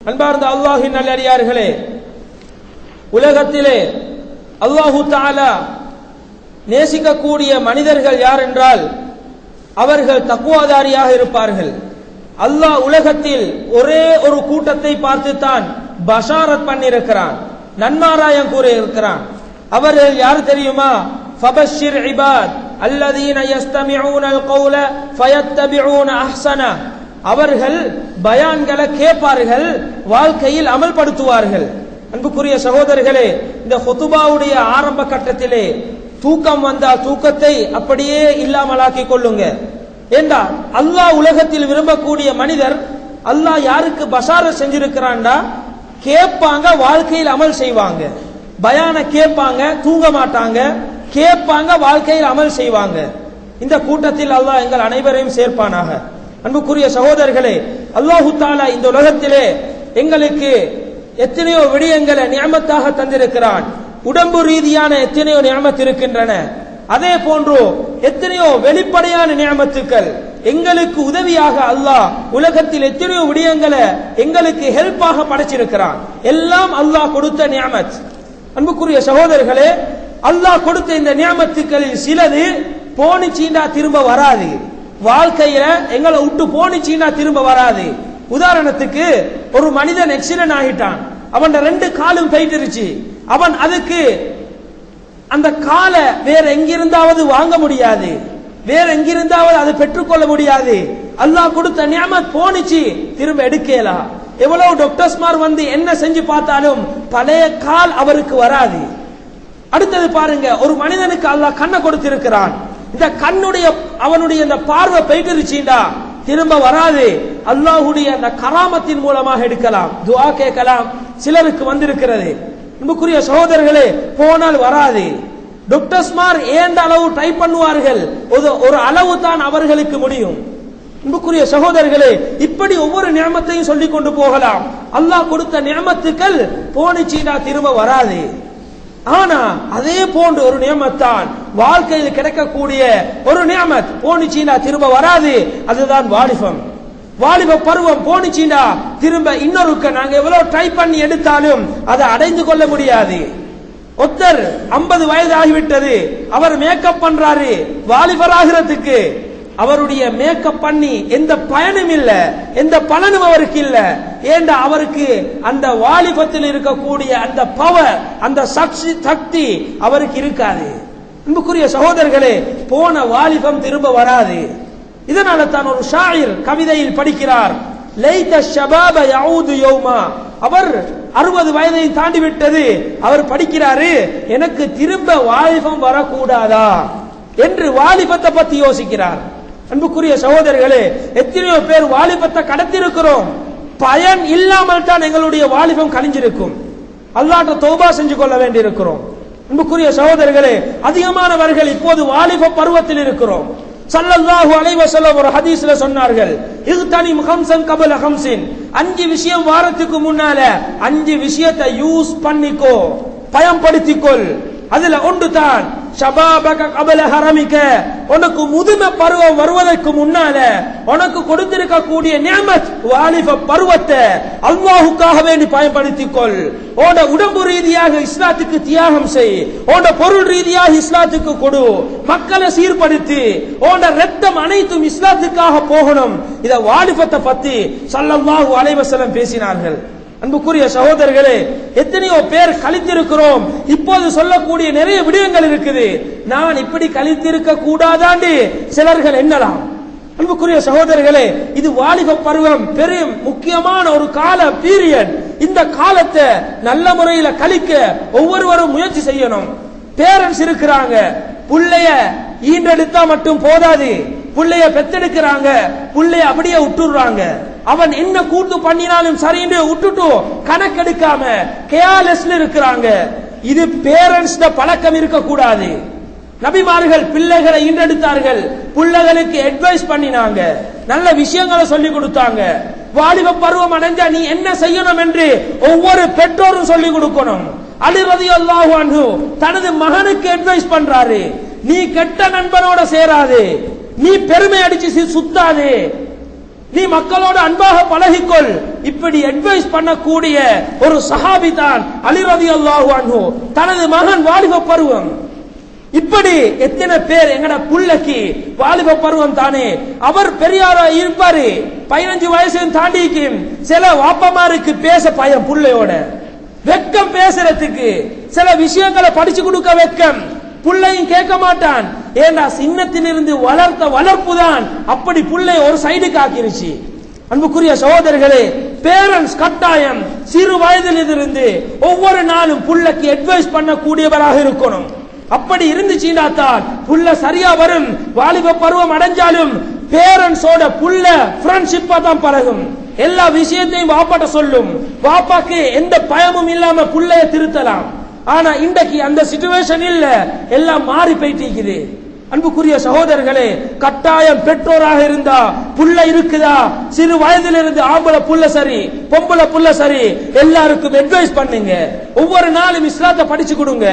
அன்பார்ந்த அல்லாஹ்வின் நல்லடியார்களே, உலகத்திலே அல்லாஹு தஆலா நேசிக்கக்கூடிய மனிதர்கள் யார் என்றால் அவர்கள் தக்வாதாரியாக இருப்பார்கள். அல்லாஹ் உலகத்தில் ஒரே ஒரு கூட்டத்தை பார்த்துத்தான் பஷாரத் பண்ணியிருக்கிறான், நன்மாராயம் கூறி இருக்கிறான். அவர்கள் யார் தெரியுமா? ஃபபஷிர் இபாத் அல்லதீன யஸ்தமிஊனல் கௌல ஃபயத்தபிஊன அஹ்ஸன. அவர்கள் பயான்களை கேட்பார்கள், வாழ்க்கையில் அமல்படுத்துவார்கள். அன்புக்குரிய சகோதரர்களே, இந்த ஹுதுபாவுடைய ஆரம்ப கட்டத்திலே தூக்கம் வந்தால் தூக்கத்தை அப்படியே இல்லாமலாக்கிக் கொள்ளுங்க. ஏண்டா அல்லாஹ் உலகத்தில் விரும்பக்கூடிய மனிதர் அல்லாஹ் யாருக்கு பஷார செஞ்சிருக்கிறான்டா, கேட்பாங்க, வாழ்க்கையில் அமல் செய்வாங்க. பயான கேட்பாங்க, தூங்க மாட்டாங்க, கேட்பாங்க, வாழ்க்கையில் அமல் செய்வாங்க. இந்த கூட்டத்தில் அல்லாஹ் எங்கள் அனைவரையும் சேர்ப்பானாக. அன்புக்குரிய சகோதரர்களே, அல்லாஹு தஆலா இந்த உலகத்திலே எங்களுக்கு எத்தனையோ விடயங்களை நியமத்தாக தந்திருக்கிறான். உடம்பு ரீதியான எத்தனையோ நியமத் இருக்கின்றன. அதே போன்று எத்தனையோ வெளிப்படையான நியமத்துக்கள் எங்களுக்கு உதவியாக அல்லாஹ் உலகத்தில் எத்தனையோ விடயங்களை எங்களுக்கு ஹெல்ப்பாக படைச்சிருக்கிறான். எல்லாம் அல்லாஹ் கொடுத்த நியமத். அன்புக்குரிய சகோதரர்களே, அல்லாஹ் கொடுத்த இந்த நியமத்துக்களில் சிலது போனிச்சீண்டா திரும்ப வராது. வாழ்க்கையில எங்களை விட்டு போனிச்சீண்டா திரும்ப வராது. உதாரணத்துக்கு, ஒரு மனிதன் ஆக்சிடென்ட் ஆகிட்டான், அவன் 2 காலும் போயிட்டுருச்சு. அவன் அதுக்கு அந்த காலை வேற எங்கிருந்தாவது வாங்க முடியாது, வேற எங்கிருந்தாவது அதை பெற்றுக்கொள்ள முடியாது. அல்லாஹ் கொடுத்த நியமத் போனிச்சு, திரும்ப எடுக்கலாம். எவ்வளவு டாக்டர்ஸ்மார் வந்து என்ன செஞ்சு பார்த்தாலும் பழைய கால் அவருக்கு வராது. அடுத்தது பாருங்க, ஒரு மனிதனுக்கு அல்லாஹ் கண்ணை கொடுத்திருக்கிறான். இந்த கண்ணுடைய அவனுடைய இந்த பார்வை போயிட்டுருச்சுண்டா திரும்ப வராது. அல்லாஹ்வுடைய அந்த கராமத்தின் மூலமாக எடுக்கலாம், துஆ கேட்கலாம். சிலருக்கு வந்திருக்கிறது. அன்புக்குரிய சகோதரர்களே, போனால் வராது. டாக்டர்ஸ்மார் ஏண்ட அளவு ட்ரை பண்ணுவார்கள், ஒரு அளவு தான் அவர்களுக்கு முடியும். அன்புக்குரிய சகோதரர்களே, இப்படி ஒவ்வொரு நியமத்தையும் சொல்லிக் கொண்டு போகலாம். அல்லாஹ் கொடுத்த நியமத்துக்கள் போனிச்சீண்டா திரும்ப வராது. ஆனா அதே போன்று ஒரு நியமத்தான் வாழ்க்கையில் கிடைக்கக்கூடிய ஒரு நியமத் போனிச்சீண்டா திரும்ப வராது. அதுதான் வாலிபம். வாலிப பருவம் போனிச்சீண்டா திரும்ப இன்னொருக்க நாங்க எவ்வளவு ட்ரை பண்ணி எடுத்தாலும் அதை அடைந்து கொள்ள முடியாது. ஒருத்தர் 50 வயது ஆகிவிட்டது, அவர் மேக்கப் பண்றாரு வாலிபராகிறதுக்கு. அவருடைய மேக்கப் பண்ணி எந்த பயனும் இல்ல, எந்த பலனும் அவருக்கு இல்ல. ஏண்டா அவருக்கு அந்த வாலிபத்தில் இருக்கக்கூடிய அந்த பவர், அந்த சக்தி அவருக்கு இருக்காது. அன்புக்குரிய சகோதரர்களே, போன வாலிபம் திரும்ப வராது. இதனால தான் ஒரு ஷாயிர் கவிதையில் படிக்கிறார், லைத ஷபாப யஊது யௌமா. அவர் 60 வயதை தாண்டி விட்டது. அவர் படிக்கிறாரு, எனக்கு திரும்ப வாலிபம் வரக்கூடாதா என்று வாலிபத்தை பத்தி யோசிக்கிறார். அன்புக்குரிய சகோதரர்களே, எத்தனையோ பேர் வாலிபத்தை கடத்திருக்கிறோம், பயன் இல்லாமல் தான் எங்களுடைய வாலிபம் கழிஞ்சிருக்கும். அல்லாஹ்ட்ட தௌபா செஞ்சு கொள்ள வேண்டி இருக்கிறோம். அன்புக்குரிய சகோதரர்களே, அதிகமானவர்கள் இப்போது வாலிப பருவத்தில் இருக்கிறோம். ஸல்லல்லாஹு அலைஹி வஸல்லம் ஒரு ஹதீஸ்ல சொன்னார்கள், இக்தனிம் ஹம்ஸன் கபல ஹம்ஸின். 5 விஷயம் வாரத்துக்கு முன்னால 5 விஷயத்தை யூஸ் பண்ணிக்கோ, பயன்படுத்திக்கொள். அதுல ஒன்று தான் ஷபாபக கபல ஹரமிக. உனக்கு முதுமை பருவம் வருவதற்கு முன்னால உனக்கு கொடுத்திருக்க கூடிய நியமத் வாலிப பருவத்தை அல்லாஹ்வுக்காக வேண்டி பயன்படுத்திக்கொள். உன் உடம்பு ரீதியாக இஸ்லாத்துக்கு தியாகம் செய், உன் பொருள் ரீதியாக இஸ்லாத்துக்கு கொடு, மக்களை சீர்படுத்தி, உன் ரத்தம் அனைத்தும் இஸ்லாத்துக்காக போகணும். இத வாலிபத்தை பத்தி ஸல்லல்லாஹு அலைஹி வஸல்லம் பேசினார்கள். அன்புக்குரிய சகோதரர்களே, எத்தனையோ பேர் கழித்திருக்கிறோம். இப்போது சொல்லக்கூடிய நிறைய விடயங்கள் இருக்குது. நான் இப்படி கழித்திருக்க கூடாதாண்டு சிலர்கள் எண்ணலாம். அன்புக்குரிய சகோதரர்களே, இது வாலிப பருவம், பெரும் முக்கியமான ஒரு கால பீரியட். இந்த காலத்தை நல்ல முறையில கழிக்க ஒவ்வொருவரும் முயற்சி செய்யணும். பேரண்ட்ஸ் இருக்கிறாங்க, புள்ளைய ஈன்றெடுத்தா மட்டும் போதாது, புள்ளைய பெத்தெடுக்கிறாங்க, புள்ளைய அப்படியே விட்டுறாங்க. அவன் என்ன கூட்டு பண்ணினாலும் சரின்னு விட்டுட்டு கணக்கெடுக்காம கேர்லெஸ்ல இருக்கிறாங்க. இது பேரண்ட்ஸ் பழக்கம் இருக்கக்கூடாது. நபிமார்கள் பிள்ளைகளை ஈன்றெடுத்தார்கள், பிள்ளைகளுக்கு அட்வைஸ் பண்ணினாங்க, நல்ல விஷயங்களை சொல்லி கொடுத்தாங்க. வாலிப பருவம் அடைஞ்சா நீ என்ன செய்யணும் என்று ஒவ்வொரு பெற்றோரும் சொல்லி கொடுக்கணும். அலி ரலியல்லாஹு அன்ஹு தனது மகனுக்கு அட்வைஸ் பண்றாரு, நீ கெட்ட நண்பனோட சேராதே, நீ பெருமை அடிச்சு சுத்தாதே, நீ மக்களோடு அன்பாக பழகிக்கொள். இப்படி அட்வைஸ் பண்ணக்கூடிய ஒரு சஹாபி தான் அலி ரலியல்லாஹு அன்ஹு. தனது மகன் வாலிப பருவம். இப்படி எத்தனை பேர் எங்கட புள்ளக்கு வாலிப பருவம் தானே, அவர் பெரியாரா இருப்பாரு, 15 வயசையும் தாண்டிக்கு சில வாப்பமாருக்கு பேச பயம், புள்ளையோட வெக்கம் பேசுறதுக்கு, சில விஷயங்களை படிச்சு கொடுக்க வெக்கம், புள்ளையும் கேட்க மாட்டான். ஏன்னா சின்னத்திலிருந்து வளர்த்த வளர்ப்பு தான் அப்படி புள்ளை ஒரு சைடுக்கு ஆக்கிருச்சு. அன்புக்குரிய சகோதரர்களே, பேரண்ட்ஸ் கட்டாயம் சிறு வயதிலிருந்து ஒவ்வொரு நாளும் புள்ளைக்கு அட்வைஸ் பண்ணக்கூடியவராக இருக்கணும். அப்படி இருந்துச்சுன்னா தான் புள்ள சரியா வரும். வாலிப பருவம் அடைஞ்சாலும் பேரண்ட்ஸோட புள்ள ஃப்ரெண்ட்ஷிப்பா தான் பழகும். எல்லா விஷயத்தையும் வாப்பாட்ட சொல்லும். வாப்பாக்கு எந்த பயமும் இல்லாம புள்ளைய திருத்தலாம். ஆனா இன்றைக்கு அந்த சிச்சுவேஷன் இல்ல, எல்லாம் மாறி போயிட்டு. அன்புக்குரிய சகோதரர்களே, கட்டாயம் பெற்றோராக இருந்தா புள்ள இருக்குதா, சிறு வயதிலிருந்து ஆம்பளை புள்ள சரி பொம்பளை புள்ள சரி எல்லாருக்கும் அட்வைஸ் பண்ணுங்க. ஒவ்வொரு நாளும் இஸ்லாத்தை படிச்சு கொடுங்க.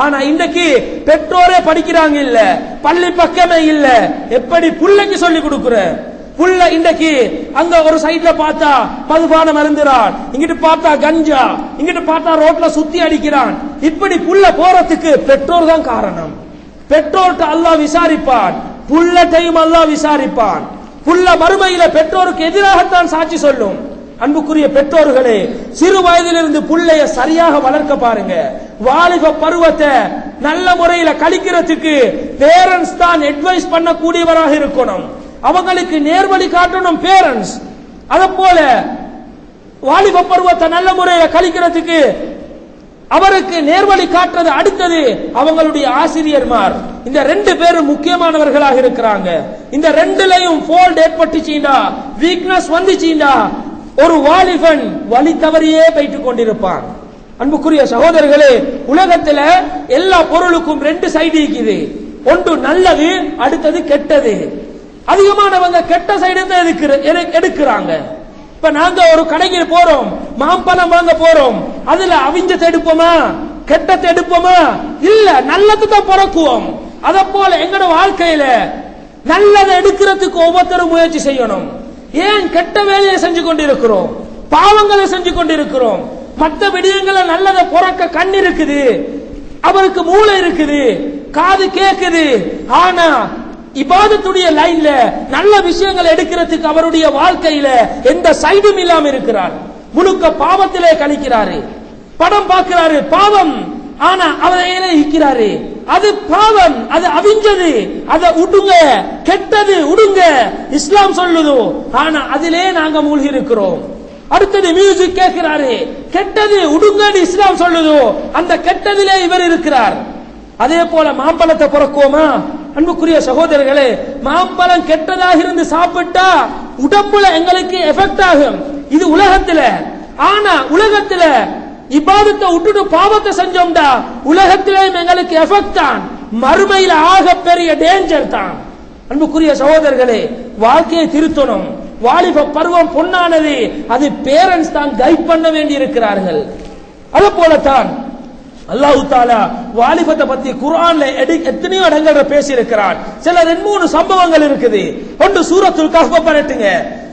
ஆனா இன்றைக்கு பெற்றோரே படிக்கிறாங்க இல்ல, பள்ளி பக்கமே இல்ல, எப்படி புள்ளைக்கு சொல்லி கொடுக்குற? புள்ள இன்றைக்கு அங்க ஒரு சைட்ல பார்த்தா மதுபானம் அருந்துறான், இங்கிட்டு பார்த்தா கஞ்சா, இங்கிட்டு பார்த்தா ரோட்ல சுத்தி அடிக்கிறான். இப்படி புள்ள போறதுக்கு பெற்றோர் தான் காரணம். பெற்றோர்கிட்ட அல்லாஹ் விசாரிப்பான், புள்ளட்டையும் அல்லாஹ் விசாரிப்பான். புள்ள மறுமையில பெற்றோருக்கு எதிராகத்தான் சாட்சி சொல்லும். அன்புக்குரிய பெற்றோர்களே, சிறு வயதிலிருந்து புள்ளைய சரியாக வளர்க்க பாருங்க. வாலிப பருவத்தை நல்ல முறையில கழிக்கிறதுக்கு பேரண்ட்ஸ் தான் அட்வைஸ் பண்ணக்கூடியவராக இருக்கணும். அவங்களுக்கு நேர்வழி காட்டணும் பேரண்ட்ஸ். அத போல வாலிப பருவத்தை நல்ல முறையில கழிக்கிறதுக்கு அவருக்கு நேர்வழி காட்டுறது அடுத்தது அவங்களுடைய ஆசிரியர்மார். இந்த 2 பேரும் முக்கியமானவர்களாக இருக்கிறாங்க. இந்த 2லையும் ஃபால்ட் ஏற்பட்டுச்சீண்டா, வீக்னஸ் வந்துச்சீண்டா, ஒரு வாலிபன் வழி தவறியே போயிட்டு கொண்டிருப்பான். அன்புக்குரிய சகோதரர்களே, உலகத்துல எல்லா பொருளுக்கும் 2 சைடு இருக்குது. ஒன்று நல்லது, அடுத்தது கெட்டது. அதிகமானவங்க கெட்ட சைடு தான் எடுக்கிறாங்க. இப்ப நாங்க ஒரு கடைக்கு போறோம், மாம்பழம் வாங்க போறோம், அதுல அவிஞ்சத்தை எடுப்போமா கெட்டத்தை எடுப்போமா? இல்ல, நல்லது தான் பிறக்குவோம். அத போல எங்கட வாழ்க்கையில நல்லதை எடுக்கிறதுக்கு ஒவ்வொருத்தரும் முயற்சி செய்யணும். ஏன் கெட்ட வேலையை செஞ்சு கொண்டிருக்கிறோம், பாவங்களை செஞ்சு கொண்டிருக்கிறோம்? மற்ற விடயங்களை நல்லதை பிறக்க கண் இருக்குது, அவருக்கு மூளை இருக்குது, காது கேக்குது. ஆனா இபாதத்துடைய லைன்ல நல்ல விஷயங்களை எடுக்கிறதுக்கு அவருடைய வாழ்க்கையில எந்த சைடும் இல்லாம இருக்கிறார். முழுக்க பாவத்திலே கழிக்கிறாரு. படம் பார்க்கிறாரு, பாவம். ஆனா அவரை இருக்கிறாரு, அது பாவம், அது அவிஞ்சது, அதை உடுங்க, கெட்டது உடுங்க இஸ்லாம் சொல்லுதோ. ஆனா அதிலே நாங்க மூழ்கி இருக்கிறோம். அடுத்தது மியூசிக் கேட்கிறாரு, கெட்டது உடுங்கன்னு இஸ்லாம் சொல்லுதோ, அந்த கெட்டதிலே இவர் இருக்கிறார். அதே போல மாம்பழத்தை பிறக்குவோமா? அன்புக்குரிய சகோதரர்களே, மாம்பழம் கெட்டதாக இருந்து சாப்பிட்டா உடம்புல எங்களுக்கு எஃபெக்ட் ஆகும். இது உலகத்துல. ஆனா உலகத்துல இபாதத்தை விட்டுட்டு பாவத்தை செஞ்சோம்டா உலகத்திலே எங்களுக்கு எஃபெக்ட் தான், மறுமையில ஆக பெரிய டேஞ்சர் தான். அன்புக்குரிய சகோதரர்களே, வாழ்க்கையை திருத்தணும். வாலிப பருவம் பொன்னானது, அது பேரண்ட்ஸ் தான் கைட் பண்ண வேண்டி இருக்கிறார்கள். அது போலத்தான் அல்லாஹ் தஆலா வாலிபத்தை பத்தி குர்ஆன்ல எத்தனையோ இடங்கள்ல பேசி இருக்கிறார். சில 2-3 சம்பவங்கள் இருக்குது. ஒன்று சூரத்துல் கஹ்ஃப் பரட்டுங்க.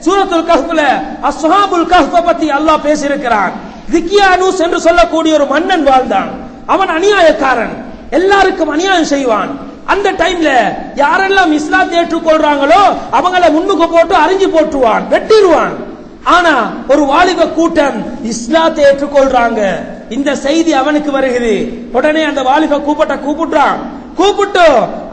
சூரத்துல் கஹ்ஃப்ல அஸ்ஹாபுல் கஹ்ஃப் பத்தி அல்லாஹ் பேசி இருக்கிறான். திக்யானூஸ் என்று சொல்லக்கூடிய ஒரு மன்னன் வாழ்ந்தான். அவன் அநியாயக்காரன், எல்லாருக்கும் அநியாயம் செய்வான். அந்த டைம்ல யாரெல்லாம் இஸ்லாத்தை ஏற்றுக்கொள்றாங்களோ அவங்கள முன்னுக்கு போட்டு அரிஞ்சு போட்டுவான், வெட்டிடுவான். ஆனா ஒரு வாலிப கூட்டம் இஸ்லாத்தை ஏற்றுக்கொள்றாங்க. இந்த செய்தி அவனுக்கு வருகிறது. உடனே அந்த வாலிப கூப்பிட்டான். கூப்பிட்டு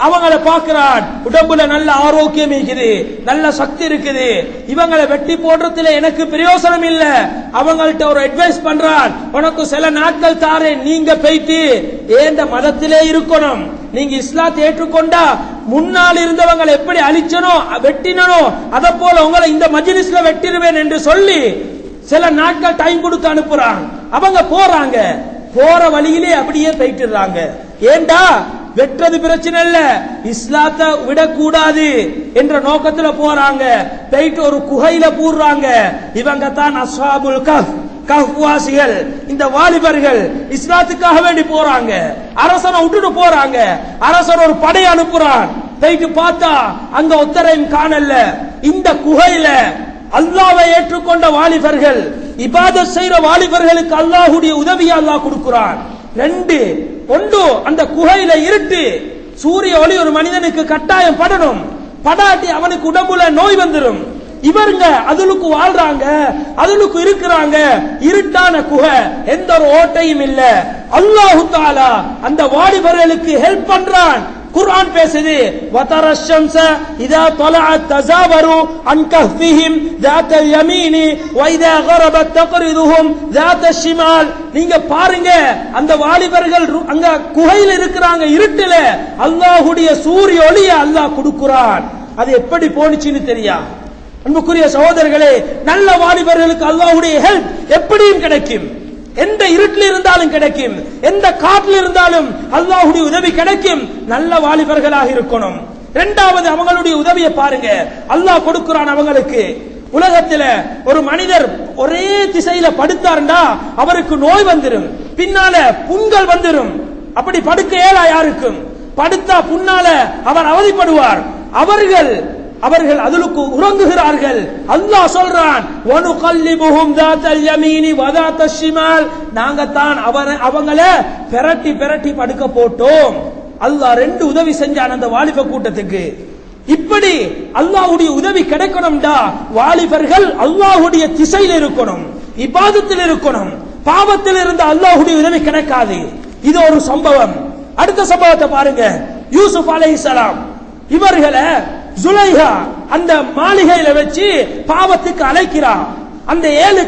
அவங்களை பார்க்கிறான். உடம்புல நல்ல ஆரோக்கியம் இருக்குது, நல்ல சக்தி இருக்குது. இவங்களை வெட்டி போடுறதுல எனக்கு பிரயோசனம் இல்ல. அவங்கள்ட்ட ஒரு அட்வைஸ் பண்றான், உனக்கு சில நாட்கள் தாரேன், நீங்க போயிட்டு ஏந்த மதத்திலே இருக்கணும். நீங்க இஸ்லாத்தை ஏற்றுக்கொண்டா முன்னால் இருந்தவங்களை எப்படி அழிச்சனோ வெட்டினோ அத போல உங்களை இந்த மஜ்லிஸ்ல வெட்டிடுவேன் என்று சொல்லி சில நாட்கள் டைம் கொடுத்து அனுப்புறான். அவங்க போறாங்க. போற வழியிலே அப்படியே போயிட்டுறாங்க. ஏண்டா வெற்றது பிரச்சனை இல்ல, இஸ்லாத்தை விடக்கூடாது என்ற நோக்கத்துல போறாங்க. போயிட்டு ஒரு குகையில பூர்றாங்க. இவங்க தான் அஸ்ஹாபுல் கஹ்ஃப், கஹ்வாசிகள். இந்த வாலிபர்கள் இஸ்லாத்துக்காக வேண்டி போறாங்க. அரசனை விட்டுட்டு போறாங்க. அரசன் ஒரு படை அனுப்புறான். போயிட்டு பார்த்தா அங்க ஒத்தரையும் காணல. இந்த குகையில அல்லாஹ்வை ஏற்றுக்கொண்ட வாலிபர்கள், இபாதத் செய்யற வாலிபர்களுக்கு அல்லாஹ்வுடைய உதவியை அல்லாஹ் கொடுக்கிறான். 2 ஒன்று, அந்த குகையில இருட்டு, சூரிய ஒளி ஒரு மனிதனுக்கு கட்டாயம் படணும், படாட்டி அவனுக்கு உடம்புல நோய் வந்துடும். இவருங்க அதுலுக்கு வாழ்றாங்க, அதுலுக்கு இருக்கிறாங்க, இருட்டான குகை, எந்த ஒரு ஓட்டையும் இல்ல. அல்லாஹ் தஆலா அந்த வாலிபர்களுக்கு ஹெல்ப் பண்றான். குர்ஆன் பேசுது, வதரஷம்ஸ இதா طلعت تزاوروا عن كهفهم ذات اليمين واذا غربت تقرضهم ذات الشمال. நீங்க பாருங்க, அந்த வாலிபர்கள் அங்க குகையில் இருக்கிறாங்க, இருட்டுல அல்லாஹ்வுடைய சூரிய ஒளியை அல்லாஹ் கொடுக்கிறான். அது எப்படி போனுச்சுன்னு தெரியா? அன்புக்குரிய சகோதரர்களே, நல்ல வாலிபர்களுக்கு அல்லாஹ்வுடைய ஹெல்ப் எப்படியும் கிடைக்கும். எந்த இருட்டில் இருந்தாலும் கிடைக்கும், எந்த காட்டில் இருந்தாலும் அல்லாஹ்வுடைய உதவி கிடைக்கும். நல்ல வாலிபர்களாக இருக்கணும். 2வது, அவங்களுடைய உதவியை பாருங்க, அல்லாஹ் கொடுக்கிறான் அவங்களுக்கு. உலகத்துல ஒரு மனிதர் ஒரே திசையில படுத்தார்னா அவருக்கு நோய் வந்துடும், பின்னால புண்கள் வந்துடும். அப்படி படுக்க இயலா யாருக்கும். படுத்தா புண்ணால அவர் அவதிப்படுவார். அவர்கள் அதுலுக்கு உறங்குகிறார்கள். அல்லாஹ் சொல்றான், வனுகல்லிபுஹும் ذاتல் யமீனி வذاتல் ஷிமால். நாங்க தான் அவங்கள பெரட்டி பெரட்டி படுக்க போட்டோம். அல்லாஹ் 2 உதவி செஞ்சான் அந்த வாலிப கூட்டத்துக்கு. இப்படி அல்லாஹ்வுடைய உதவி கிடைக்கணும்டா வாலிபர்கள் அல்லாஹ்வுடைய திசையில் இருக்கணும், இபாதத்தில் இருக்கணும். பாவத்தில் இருந்து அல்லாஹ்வுடைய உதவி கிடைக்காது. இது ஒரு சம்பவம். அடுத்த சம்பவத்தை பாருங்க. யூசுப் அலைஹிஸ்ஸலாம் இவர்களை சுலைஹா அந்த மாளிகையில வச்சு பாவத்துக்கு அழைக்கிறா. அந்த 7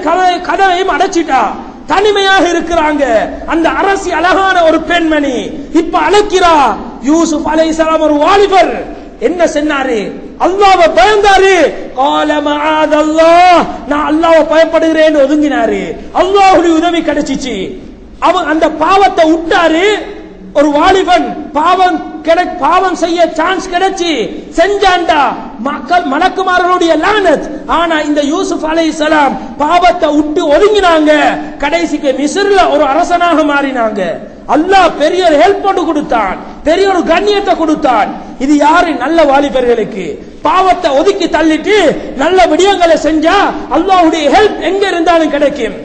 கதவையும் அடைச்சிட்டா. தனிமையாக இருக்கிறாங்க. அந்த அரசி அழகான ஒரு பெண்மணி இப்ப அழைக்கிறா. யூசுப் அலைஹிஸ்ஸலாம் ஒரு வாலிபர் என்ன சொன்னாரு? அல்லாஹ்வை பயந்தாரு. قال معاذ الله, நான் அல்லாஹ்வை பயப்படுகிறேன்னு ஒதுங்கினாரு. அல்லாஹ்வுடைய உதவி கிடைச்சிச்சு. அவன் அந்த பாவத்தை விட்டாரு. ஒரு வாலிபன் பாவம் செய்ய சான்ஸ் கிடைச்சி செஞ்சாண்டா மலக்குமார்களுடைய லானத். ஆனா இந்த யூசுப் அலைஹிஸ்ஸலாம் பாவத்தை விட்டு ஒதுங்கினாங்க. கடைசிக்கு மிஸ்ர்ல ஒரு அரசனாக மாறினாங்க. அல்லாஹ் பெரிய ஹெல்ப் பண்ணி கொடுத்தான், பெரிய ஒரு கண்ணியத்தை கொடுத்தான். இது யாரு? நல்ல வாலிபர்களுக்கு. பாவத்தை ஒதுக்கி தள்ளிட்டு நல்ல விடயங்களை செஞ்சா அல்லாஹ்வுடைய ஹெல்ப் எங்க இருந்தாலும் கிடைக்கும்.